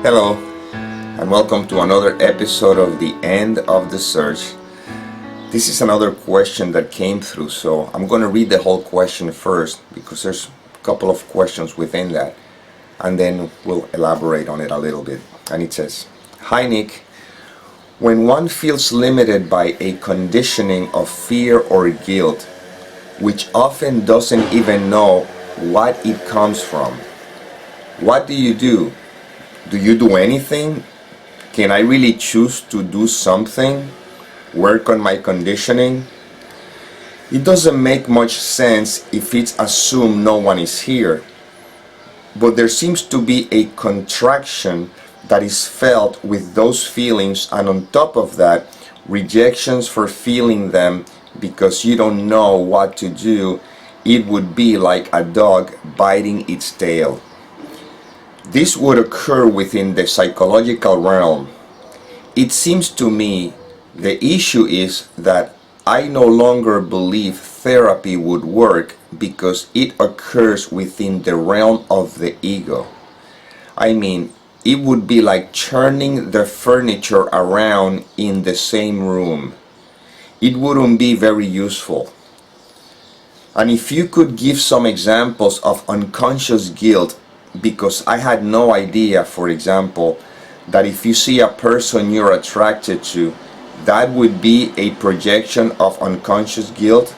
Hello, and welcome to another episode of The End of the Search. This is another question that came through, so I'm going to read the whole question first because there's a couple of questions within that, and then we'll elaborate on it a little bit. And it says, "Hi Nick, when one feels limited by a conditioning of fear or guilt, which often doesn't even know what it comes from, what do you do? Do you do anything? Can I really choose to do something? Work on my conditioning? It doesn't make much sense if it's assumed no one is here, but there seems to be a contraction that is felt with those feelings, and on top of that, rejections for feeling them because you don't know what to do. It would be like a dog biting its tail. This would occur within the psychological realm. It seems to me the issue is that I no longer believe therapy would work because it occurs within the realm of the ego. I mean, it would be like turning the furniture around in the same room. It wouldn't be very useful. And if you could give some examples of unconscious guilt, because I had no idea, for example, that if you see a person you're attracted to, that would be a projection of unconscious guilt.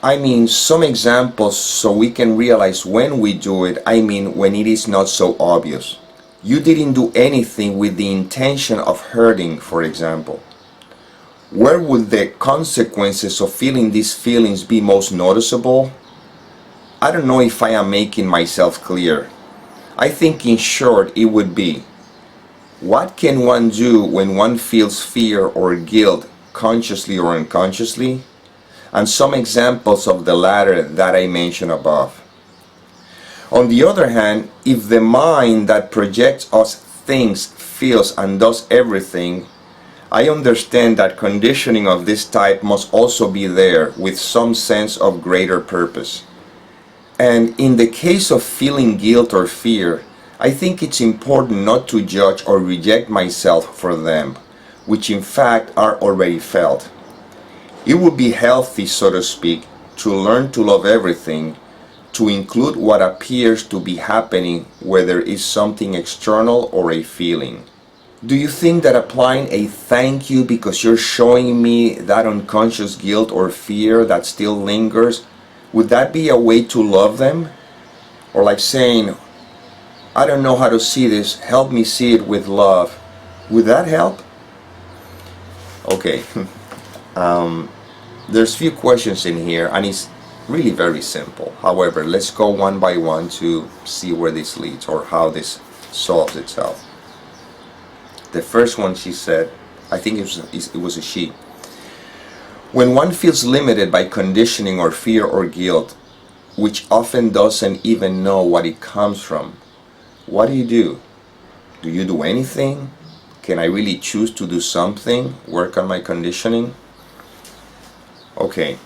I mean, some examples so we can realize when we do it. I mean, when it is not so obvious. You didn't do anything with the intention of hurting, for example. Where would the consequences of feeling these feelings be most noticeable? I don't know if I am making myself clear. I think in short it would be, what can one do when one feels fear or guilt, consciously or unconsciously? And some examples of the latter that I mentioned above. On the other hand, if the mind that projects us thinks, feels, and does everything, I understand that conditioning of this type must also be there with some sense of greater purpose. And in the case of feeling guilt or fear, I think it's important not to judge or reject myself for them, which in fact are already felt. It would be healthy, so to speak, to learn to love everything, to include what appears to be happening where there is something external or a feeling. Do you think that applying a thank you because you're showing me that unconscious guilt or fear that still lingers, would that be a way to love them? Or like saying, I don't know how to see this, help me see it with love. Would that help? Okay, there's few questions in here and it's really very simple. However, let's go one by one to see where this leads or how this solves itself. The first one, she said, I think it was a she. When one feels limited by conditioning or fear or guilt, which often doesn't even know what it comes from, what do you do? Do you do anything? Can I really choose to do something? Work on my conditioning? Okay.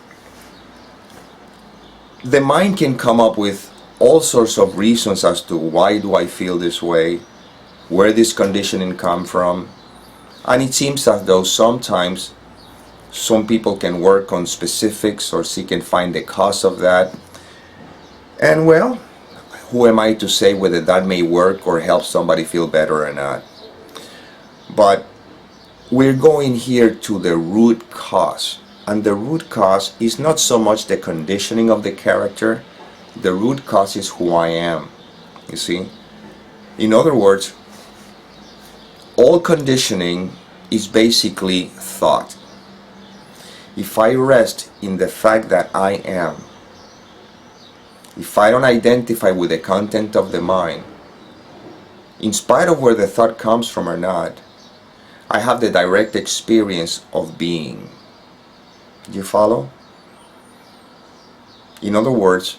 The mind can come up with all sorts of reasons as to why do I feel this way, where this conditioning come from, and it seems as though sometimes some people can work on specifics or seek and find the cause of that. And well, who am I to say whether that may work or help somebody feel better or not? But we're going here to the root cause. And the root cause is not so much the conditioning of the character. The root cause is who I am. You see? In other words, all conditioning is basically thought. If I rest in the fact that I am, if I don't identify with the content of the mind, in spite of where the thought comes from or not, I have the direct experience of being. Do you follow? In other words,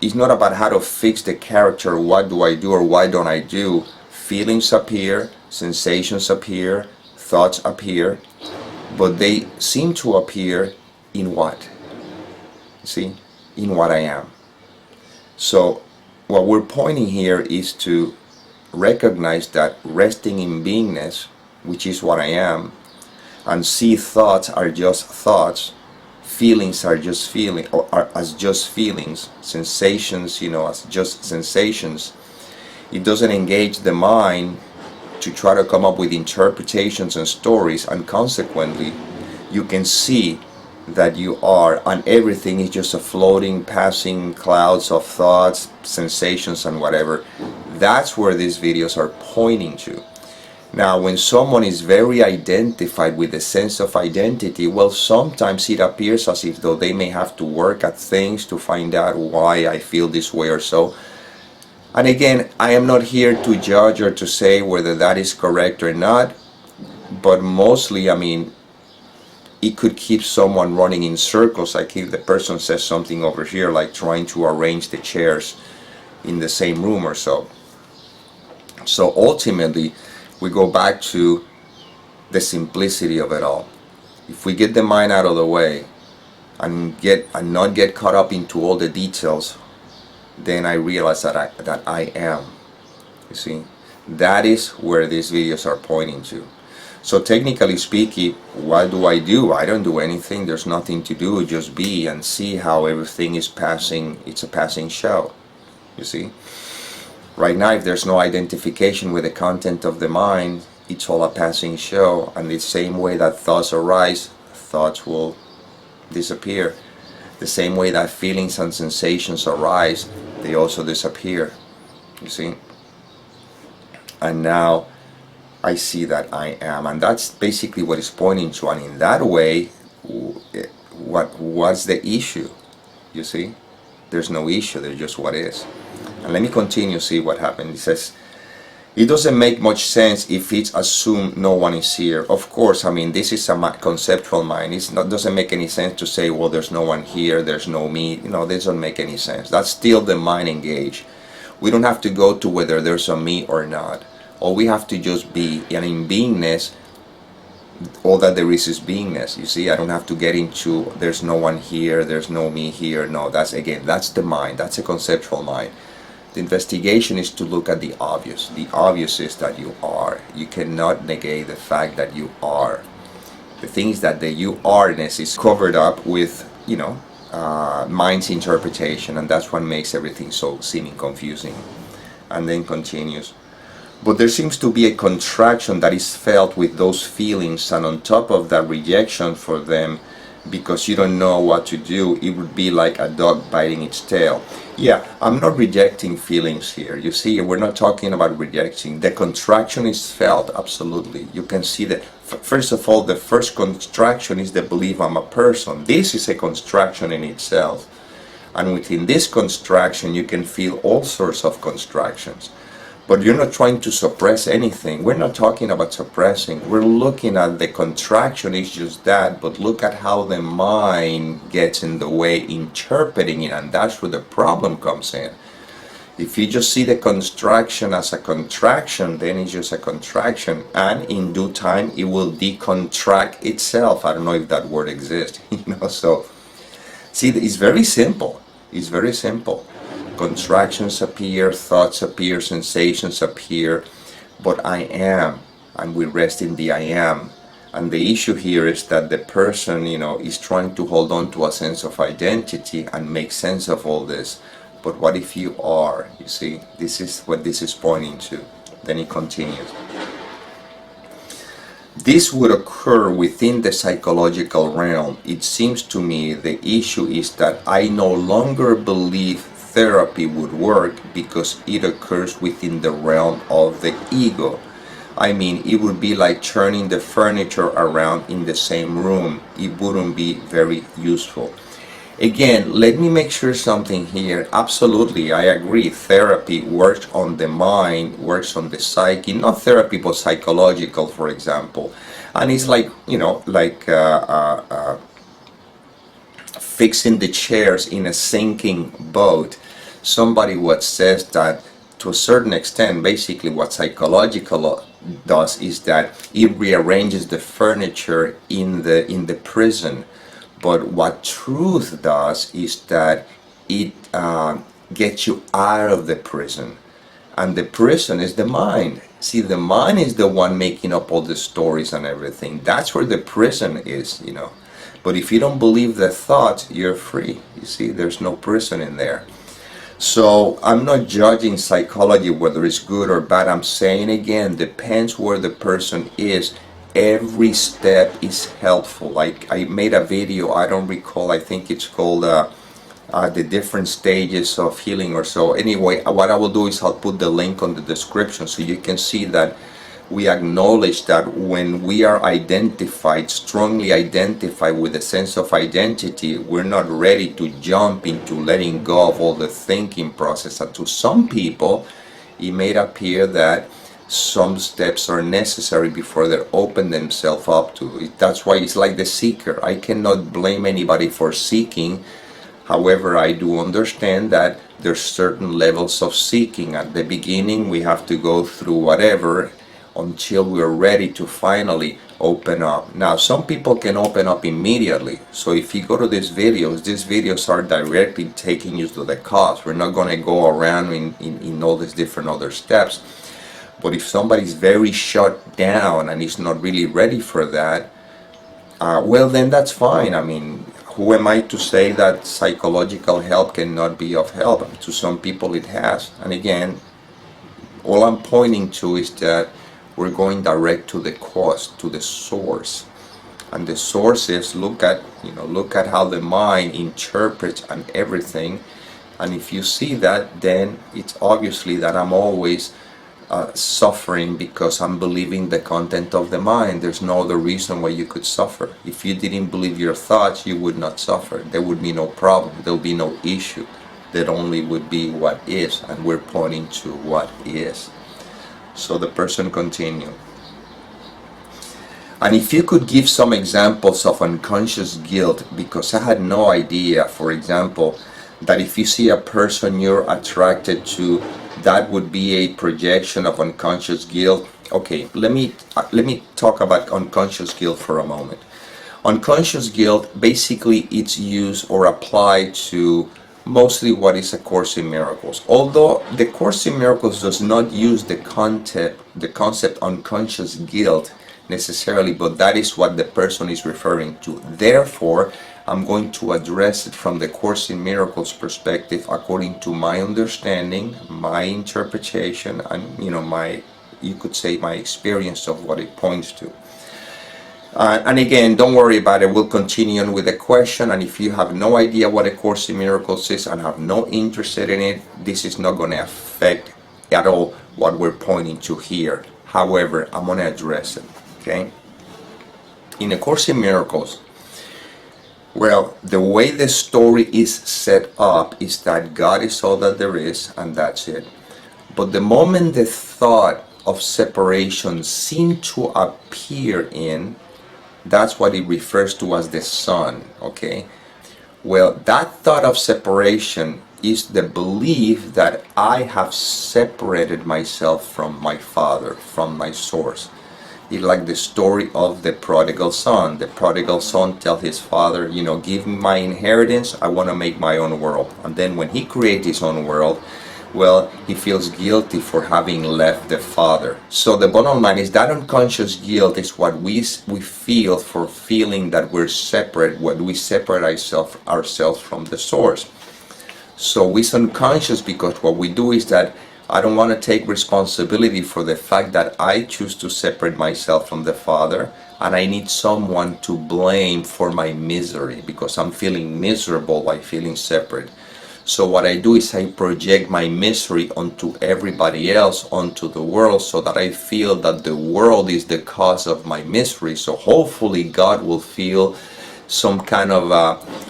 it's not about how to fix the character, what do I do or why don't I do. Feelings appear, sensations appear, thoughts appear, but they seem to appear in what? See? In what I am. So what we're pointing here is to recognize that resting in beingness, which is what I am, and see thoughts are just thoughts, feelings are just feeling, or are as just feelings, sensations, as just sensations. It doesn't engage the mind to try to come up with interpretations and stories, and consequently you can see that you are, and everything is just a floating, passing clouds of thoughts, sensations, and whatever. That's where these videos are pointing to. Now, when someone is very identified with the sense of identity, well, sometimes it appears as if though they may have to work at things to find out why I feel this way or so. And again, I am not here to judge or to say whether that is correct or not, but mostly, I mean, it could keep someone running in circles, like if the person says something over here, like trying to arrange the chairs in the same room or so. So ultimately, we go back to the simplicity of it all. If we get the mind out of the way and not get caught up into all the details, then I realize that I am. You see, that is where these videos are pointing to. So technically speaking, what do? I don't do anything. There's nothing to do. Just be and see how everything is passing. It's a passing show. You see, right now, if there's no identification with the content of the mind, it's all a passing show. And the same way that thoughts arise, thoughts will disappear. The same way that feelings and sensations arise, they also disappear. You see? And now I see that I am, and that's basically what it's pointing to. And in that way, what's the issue? You see, there's no issue. There's just what is. And let me continue. See what happened. It says, it doesn't make much sense if it's assumed no one is here. Of course, I mean, this is a conceptual mind. It doesn't make any sense to say, well, there's no one here, there's no me. This doesn't make any sense. That's still the mind engaged. We don't have to go to whether there's a me or not. All we have to just be, and in beingness, all that there is beingness. You see, I don't have to get into there's no one here, there's no me here. No, that's the mind. That's a conceptual mind. The investigation is to look at the obvious. The obvious is that you are. You cannot negate the fact that you are. The thing is that the you are-ness is covered up with, mind's interpretation, and that's what makes everything so seeming confusing. And then continues. But there seems to be a contraction that is felt with those feelings, and on top of that rejection for them, because you don't know what to do, it would be like a dog biting its tail. Yeah, I'm not rejecting feelings here. You see, we're not talking about rejecting. The contraction is felt, absolutely. You can see that, first of all, the first contraction is the belief I'm a person. This is a contraction in itself. And within this contraction, you can feel all sorts of contractions. But you're not trying to suppress anything. We're not talking about suppressing. We're looking at the contraction is just that, but look at how the mind gets in the way interpreting it, and that's where the problem comes in. If you just see the contraction as a contraction, then it's just a contraction, and in due time it will decontract itself. I don't know if that word exists, so see, it's very simple. It's very simple. Contractions appear, thoughts appear, sensations appear, but I am, and we rest in the I am. And the issue here is that the person, is trying to hold on to a sense of identity and make sense of all this. But what if you are? You see, this is what this is pointing to. Then he continues. This would occur within the psychological realm. It seems to me the issue is that I no longer believe therapy would work because it occurs within the realm of the ego. I mean, it would be like turning the furniture around in the same room. It wouldn't be very useful. Again, let me make sure something here. Absolutely, I agree. Therapy works on the mind, works on the psyche. Not therapy, but psychological, for example. And it's like, fixing the chairs in a sinking boat. Somebody what says that to a certain extent, basically what psychological does is that it rearranges the furniture in the prison. But what truth does is that it gets you out of the prison. and the prison is the mind. See, the mind is the one making up all the stories and everything. That's where the prison is, you know. But if you don't believe the thoughts, you're free. You see, there's no prison in there. So I'm not judging psychology whether it's good or bad. I'm saying again, depends where the person is. Every step is helpful. Like I made a video, I don't recall, I think it's called the different stages of healing or so. Anyway, what I will do is I'll put the link on the description so you can see that we acknowledge that when we are identified, strongly identified with a sense of identity, we're not ready to jump into letting go of all the thinking process. And to some people, it may appear that some steps are necessary before they open themselves up to it. That's why it's like the seeker. I cannot blame anybody for seeking. However, I do understand that there's certain levels of seeking. At the beginning, we have to go through whatever until we're ready to finally open up. Now, some people can open up immediately. So if you go to these videos are directly taking you to the cause. We're not going to go around in all these different other steps. But if somebody's very shut down and is not really ready for that, well, then that's fine. I mean, who am I to say that psychological help cannot be of help? To some people it has. And again, all I'm pointing to is that we're going direct to the cause, to the source. And the source is look at how the mind interprets and everything. And if you see that, then it's obviously that I'm always suffering because I'm believing the content of the mind. There's no other reason why you could suffer. If you didn't believe your thoughts, you would not suffer. There would be no problem. There would be no issue. There only would be what is, and we're pointing to what is. So the person continued. And if you could give some examples of unconscious guilt, because I had no idea, for example, that if you see a person you're attracted to, that would be a projection of unconscious guilt. Okay, let me talk about unconscious guilt for a moment. Unconscious guilt, basically it's used or applied to mostly what is A Course in Miracles. Although the Course in Miracles does not use the concept unconscious guilt necessarily, but that is what the person is referring to. Therefore, I'm going to address it from the Course in Miracles perspective, according to my understanding, my interpretation, and you could say my experience of what it points to. And again, don't worry about it. We'll continue on with the question. And if you have no idea what A Course in Miracles is and have no interest in it, this is not going to affect at all what we're pointing to here. However, I'm going to address it. Okay? In A Course in Miracles, well, the way the story is set up is that God is all that there is, and that's it. But the moment the thought of separation seemed to appear in, that's what it refers to as the Son, okay? Well, that thought of separation is the belief that I have separated myself from my Father, from my source. It's like the story of the prodigal son. The prodigal son tells his father, give me my inheritance, I want to make my own world. And then when he creates his own world, well, he feels guilty for having left the Father. So the bottom line is that unconscious guilt is what we feel for feeling that we're separate, when we separate ourselves from the source. So it's unconscious because what we do is that I don't want to take responsibility for the fact that I choose to separate myself from the Father, and I need someone to blame for my misery because I'm feeling miserable by feeling separate. So what I do is I project my misery onto everybody else, onto the world, so that I feel that the world is the cause of my misery. So hopefully God will feel some kind of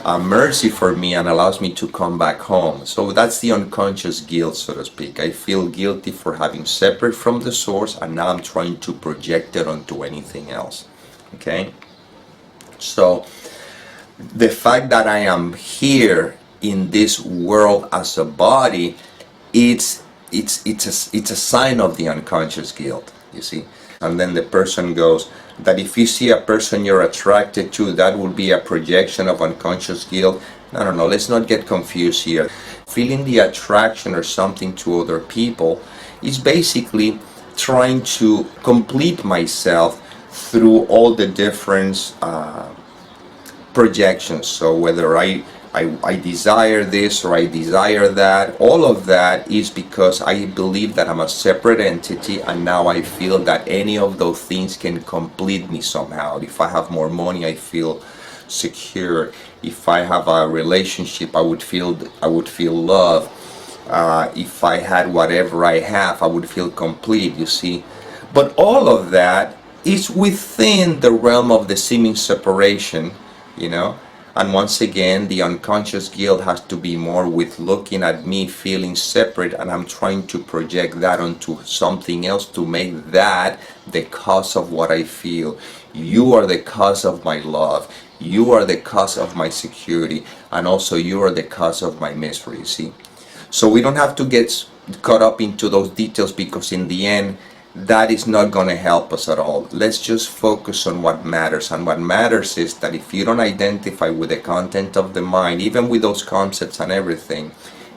a mercy for me and allows me to come back home. So that's the unconscious guilt, so to speak. I feel guilty for having separate from the source, and now I'm trying to project it onto anything else. Okay? So the fact that I am here in this world as a body, it's a sign of the unconscious guilt, you see. And then the person goes that if you see a person you're attracted to, that will be a projection of unconscious guilt. No, let's not get confused here. Feeling the attraction or something to other people is basically trying to complete myself through all the different projections. So whether I desire this or I desire that, all of that is because I believe that I'm a separate entity, and now I feel that any of those things can complete me somehow. If I have more money, I feel secure. If I have a relationship, I would feel love. If I had whatever I have, I would feel complete, you see. But all of that is within the realm of the seeming separation, you know. And once again, the unconscious guilt has to be more with looking at me feeling separate, and I'm trying to project that onto something else to make that the cause of what I feel. You are the cause of my love. You are the cause of my security. And also you are the cause of my misery, you see. So we don't have to get caught up into those details, because in the end, that is not going to help us at all. Let's just focus on what matters. And what matters is that if you don't identify with the content of the mind, even with those concepts and everything,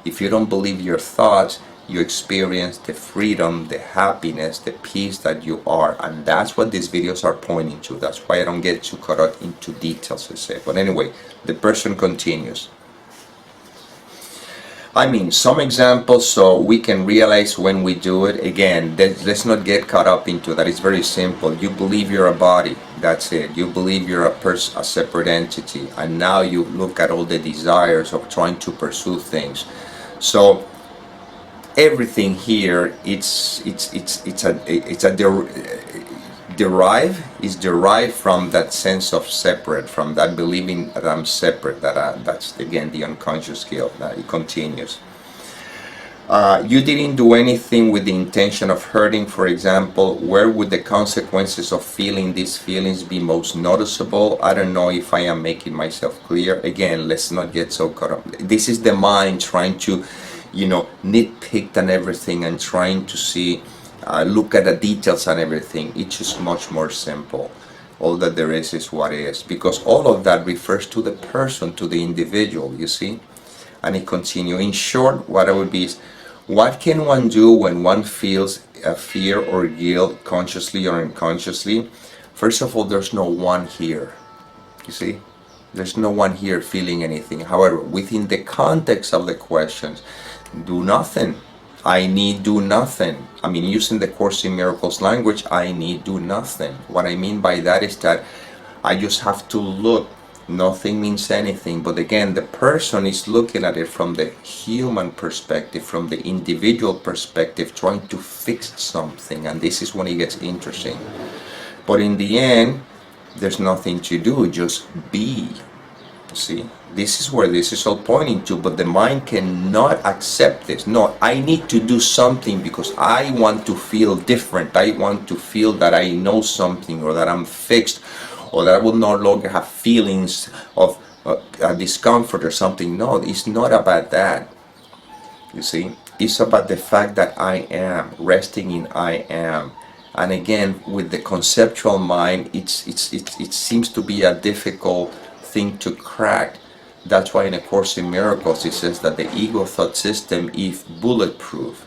if you don't believe your thoughts, you experience the freedom, the happiness, the peace that you are. And that's what these videos are pointing to. That's why I don't get too caught up into details, I say. But anyway, the person continues. I mean, some examples so we can realize when we do it. Again, let's not get caught up into that. It's very simple. You believe you're a body. That's it. You believe you're a separate entity. And now you look at all the desires of trying to pursue things. So everything here, it's derived from that sense of separate, from that believing that I'm separate, that's again the unconscious guilt. It continues. You didn't do anything with the intention of hurting, for example. Where would the consequences of feeling these feelings be most noticeable? I don't know if I am making myself clear. Again, let's not get so caught up. This is the mind trying to, nitpick and everything, and trying to see, look at the details and everything. It's just much more simple. All that there is what is, because all of that refers to the person, to the individual, you see. And it continues. In short, what I would be is, what can one do when one feels a fear or guilt, consciously or unconsciously? First of all, there's no one here, you see. There's no one here feeling anything. However, within the context of the questions, do nothing. I need do nothing. I mean, using the Course in Miracles language, I need do nothing. What I mean by that is that I just have to look. Nothing means anything. But again, the person is looking at it from the human perspective, from the individual perspective, trying to fix something. And this is when it gets interesting. But in the end, there's nothing to do, just be. See, this is where this is all pointing to, but the mind cannot accept this. No, I need to do something because I want to feel different. I want to feel that I know something, or that I'm fixed, or that I will no longer have feelings of discomfort or something. No, it's not about that. You see, it's about the fact that I am, resting in I am. And again, with the conceptual mind, it seems to be a difficult thing to crack. That's why in A Course in Miracles it says that the ego thought system is bulletproof,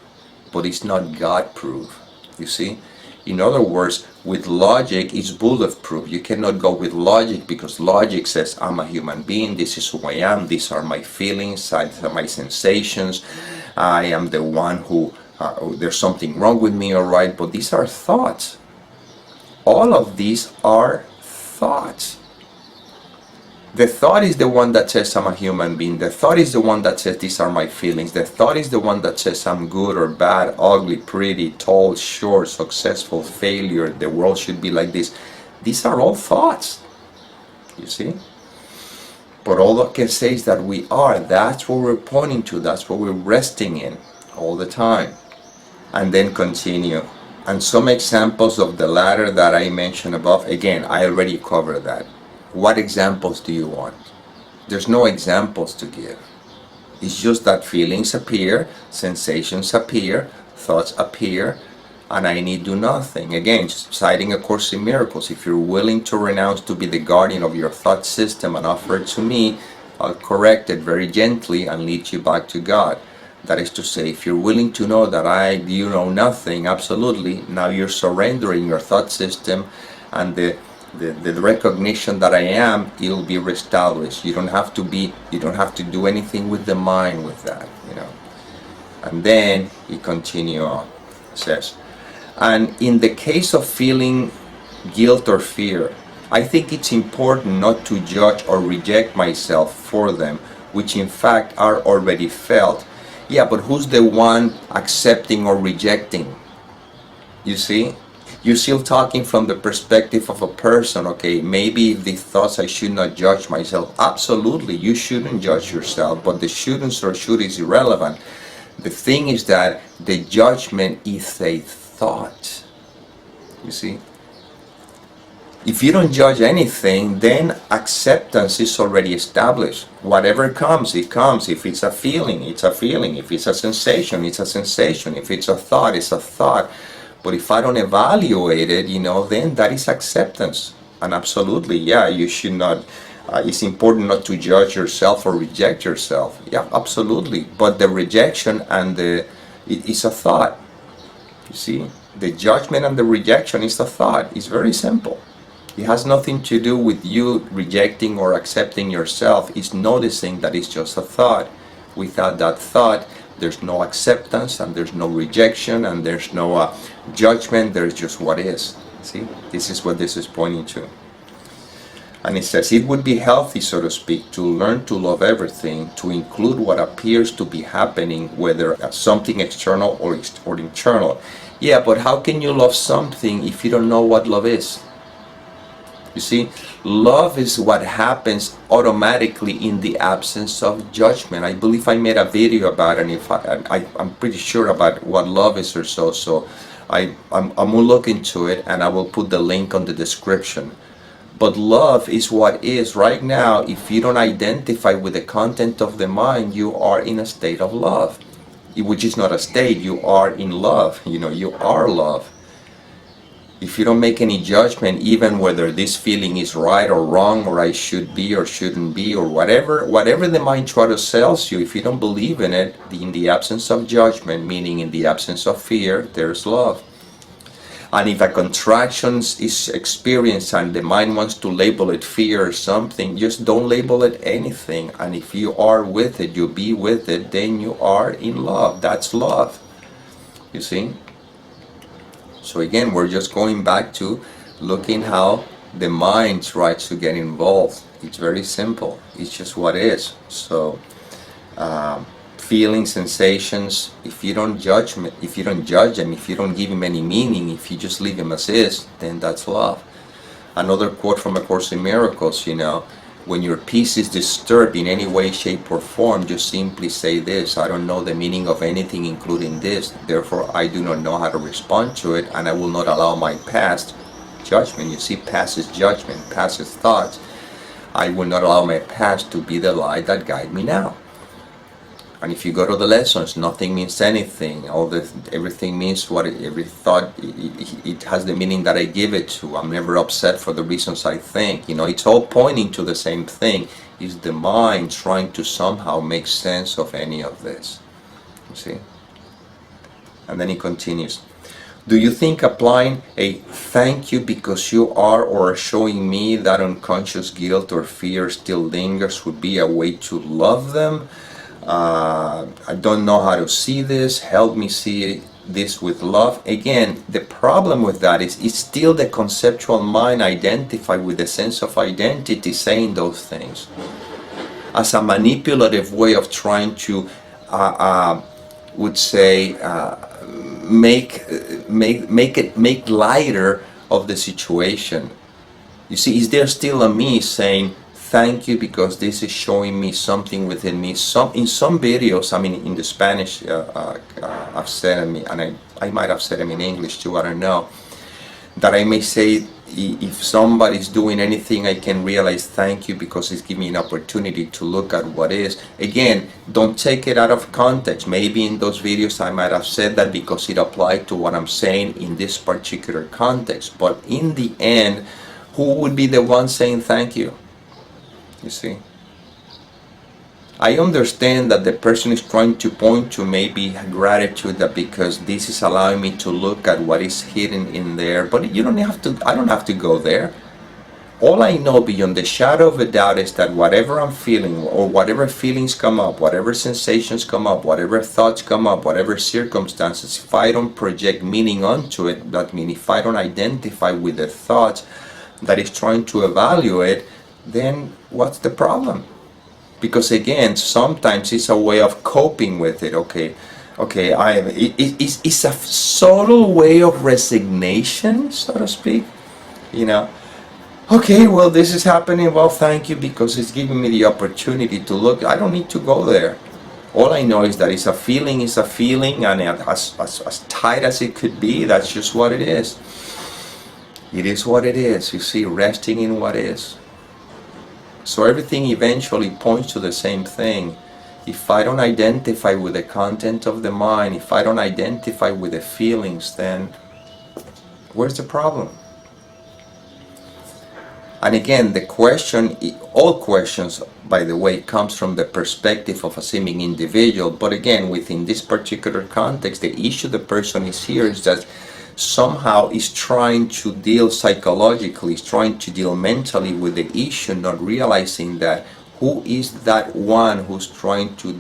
but it's not God-proof. You see? In other words, with logic it's bulletproof. You cannot go with logic, because logic says I'm a human being, this is who I am, these are my feelings, these are my sensations, I am the one who there's something wrong with me, alright, but these are thoughts. All of these are thoughts. The thought is the one that says I'm a human being. The thought is the one that says these are my feelings. The thought is the one that says I'm good or bad, ugly, pretty, tall, short, successful, failure, the world should be like this. These are all thoughts, you see. But all I can say is that we are. That's what we're pointing to. That's what we're resting in all the time. And then continue. And some examples of the latter that I mentioned above, again, I already covered that. What examples do you want? There's no examples to give. It's just that feelings appear, sensations appear, thoughts appear, and I need do nothing. Again, just citing A Course in Miracles, if you're willing to renounce to be the guardian of your thought system and offer it to me, I'll correct it very gently and lead you back to God. That is to say, if you're willing to know that you know nothing, absolutely, now you're surrendering your thought system, and the recognition that I am, it'll be reestablished. You don't have to do anything with the mind with that, you know. And then he continue on, says, and in the case of feeling guilt or fear, I think it's important not to judge or reject myself for them, which in fact are already felt. Yeah, but who's the one accepting or rejecting? You see? You're still talking from the perspective of a person. Okay, maybe the thoughts I should not judge myself. Absolutely, you shouldn't judge yourself, but the shouldn't or should is irrelevant. The thing is that the judgment is a thought. You see? If you don't judge anything, then acceptance is already established. Whatever comes, it comes. If it's a feeling, it's a feeling. If it's a sensation, it's a sensation. If it's a thought, it's a thought. But if I don't evaluate it, you know, then that is acceptance. And absolutely, yeah, you should not, it's important not to judge yourself or reject yourself. Yeah, absolutely. But the rejection and it's a thought. You see, the judgment and the rejection is a thought. It's very simple. It has nothing to do with you rejecting or accepting yourself. It's noticing that it's just a thought. Without that thought, there's no acceptance, and there's no rejection, and there's no judgment. There's just what is. See, this is what this is pointing to. And it says, it would be healthy, so to speak, to learn to love everything, to include what appears to be happening, whether something external or internal. Yeah, but how can you love something if you don't know what love is? You see, love is what happens automatically in the absence of judgment. I believe I made a video about it, and if I'm pretty sure about what love is or so. So I'm gonna look into it, and I will put the link on the description. But love is what is right now. If you don't identify with the content of the mind, you are in a state of love, which is not a state. You are in love. You know, you are love. If you don't make any judgment, even whether this feeling is right or wrong, or I should be or shouldn't be, or whatever the mind tries to sell you, if you don't believe in it, in the absence of judgment, meaning in the absence of fear, there's love. And if a contraction is experienced and the mind wants to label it fear or something, just don't label it anything. And if you are with it, you be with it, then you are in love. That's love. You see? So again, we're just going back to looking how the mind tries to get involved. It's very simple. It's just what is. So feelings, sensations, if you don't judge them, if you don't give them any meaning, if you just leave them as is, then that's love. Another quote from A Course in Miracles, you know, when your peace is disturbed in any way, shape, or form, just simply say this: I don't know the meaning of anything, including this. Therefore, I do not know how to respond to it, and I will not allow my past judgment. You see, past is judgment, past is thoughts. I will not allow my past to be the light that guide me now. And if you go to the lessons, nothing means anything. Everything means what every thought. It has the meaning that I give it to. I'm never upset for the reasons I think. You know, it's all pointing to the same thing. Is the mind trying to somehow make sense of any of this? You see. And then he continues. Do you think applying a thank you because you are or showing me that unconscious guilt or fear still lingers would be a way to love them? I don't know how to see this. Help me see this with love. Again, the problem with that is it's still the conceptual mind identified with the sense of identity saying those things as a manipulative way of trying to make lighter of the situation. You see, is there still a me saying thank you because this is showing me something within me? In some videos, I mean, in the Spanish, I've said them, and I might have said them in English too, I don't know, that I may say, if somebody's doing anything, I can realize thank you because it's giving me an opportunity to look at what is. Again, don't take it out of context. Maybe in those videos I might have said that because it applied to what I'm saying in this particular context. But in the end, who would be the one saying thank you? You see? I understand that the person is trying to point to maybe gratitude, that because this is allowing me to look at what is hidden in there, but you don't have to, I don't have to go there. All I know beyond the shadow of a doubt is that whatever I'm feeling, or whatever feelings come up, whatever sensations come up, whatever thoughts come up, whatever circumstances, if I don't project meaning onto it, that means if I don't identify with the thoughts that is trying to evaluate, then what's the problem? Because again, sometimes it's a way of coping with it. Okay, it's a subtle way of resignation, so to speak. You know, okay, well, this is happening. Well, thank you, because it's giving me the opportunity to look. I don't need to go there. All I know is that it's a feeling, and as tight as it could be, that's just what it is. It is what it is. You see, resting in what is. So everything eventually points to the same thing. If I don't identify with the content of the mind, if I don't identify with the feelings, then where's the problem? And again, the question, all questions, by the way, comes from the perspective of a seeming individual. But again, within this particular context, the issue the person is here is that somehow is trying to deal psychologically, is trying to deal mentally with the issue, not realizing that who is that one who's trying to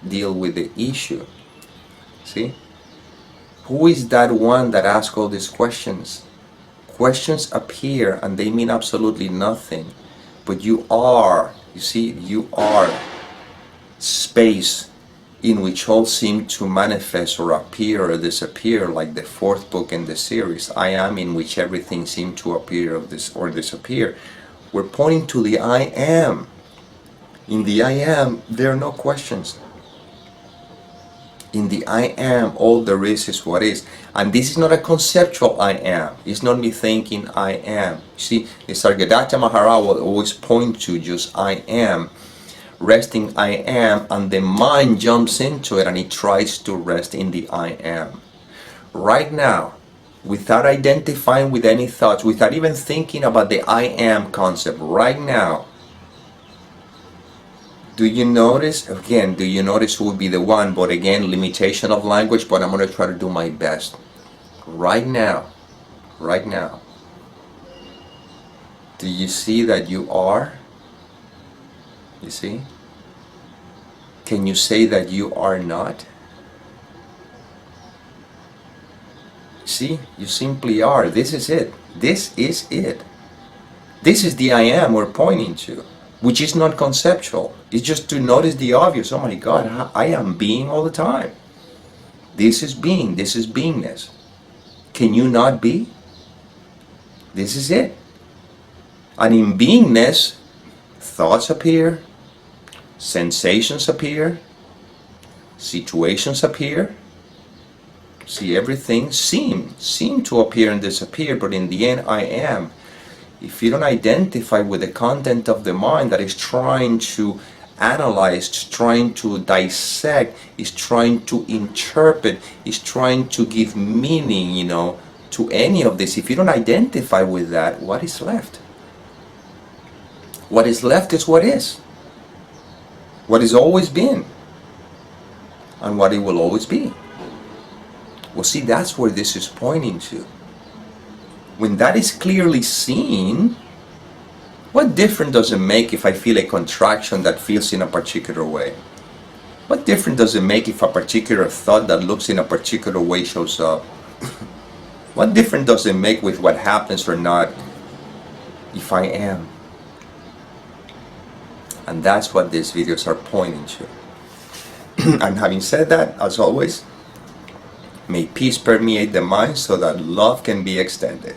deal with the issue. See? Who is that one that asks all these questions? Questions appear and they mean absolutely nothing. But you are, you see, you are space in which all seem to manifest or appear or disappear, like the fourth book in the series, I am, in which everything seems to appear or disappear. We're pointing to the I am. In the I am, there are no questions. In the I am, all there is what is. And this is not a conceptual I am. It's not me thinking I am. See, the Sargadatta Maharaj will always point to just I am. Resting I am, and the mind jumps into it and it tries to rest in the I am. Right now, without identifying with any thoughts, without even thinking about the I am concept, right now, do you notice, again, do you notice who would be the one, but again, limitation of language, but I'm going to try to do my best. Right now, do you see that you are? You see? Can you say that you are not? See, you simply are. This is it. This is it. This is the I am we're pointing to, which is not conceptual. It's just to notice the obvious. Oh my God, I am being all the time. This is being. This is beingness. Can you not be? This is it. And in beingness, thoughts appear, sensations appear, situations appear. See, everything seem to appear and disappear, but in the end, I am. If you don't identify with the content of the mind that is trying to analyze, trying to dissect, is trying to interpret, is trying to give meaning, to any of this, if you don't identify with that, what is left? What is left is what is. What has always been. And what it will always be. Well, see, that's where this is pointing to. When that is clearly seen, what difference does it make if I feel a contraction that feels in a particular way? What difference does it make if a particular thought that looks in a particular way shows up? What difference does it make with what happens or not if I am? And that's what these videos are pointing to. And having said that, as always, may peace permeate the mind so that love can be extended.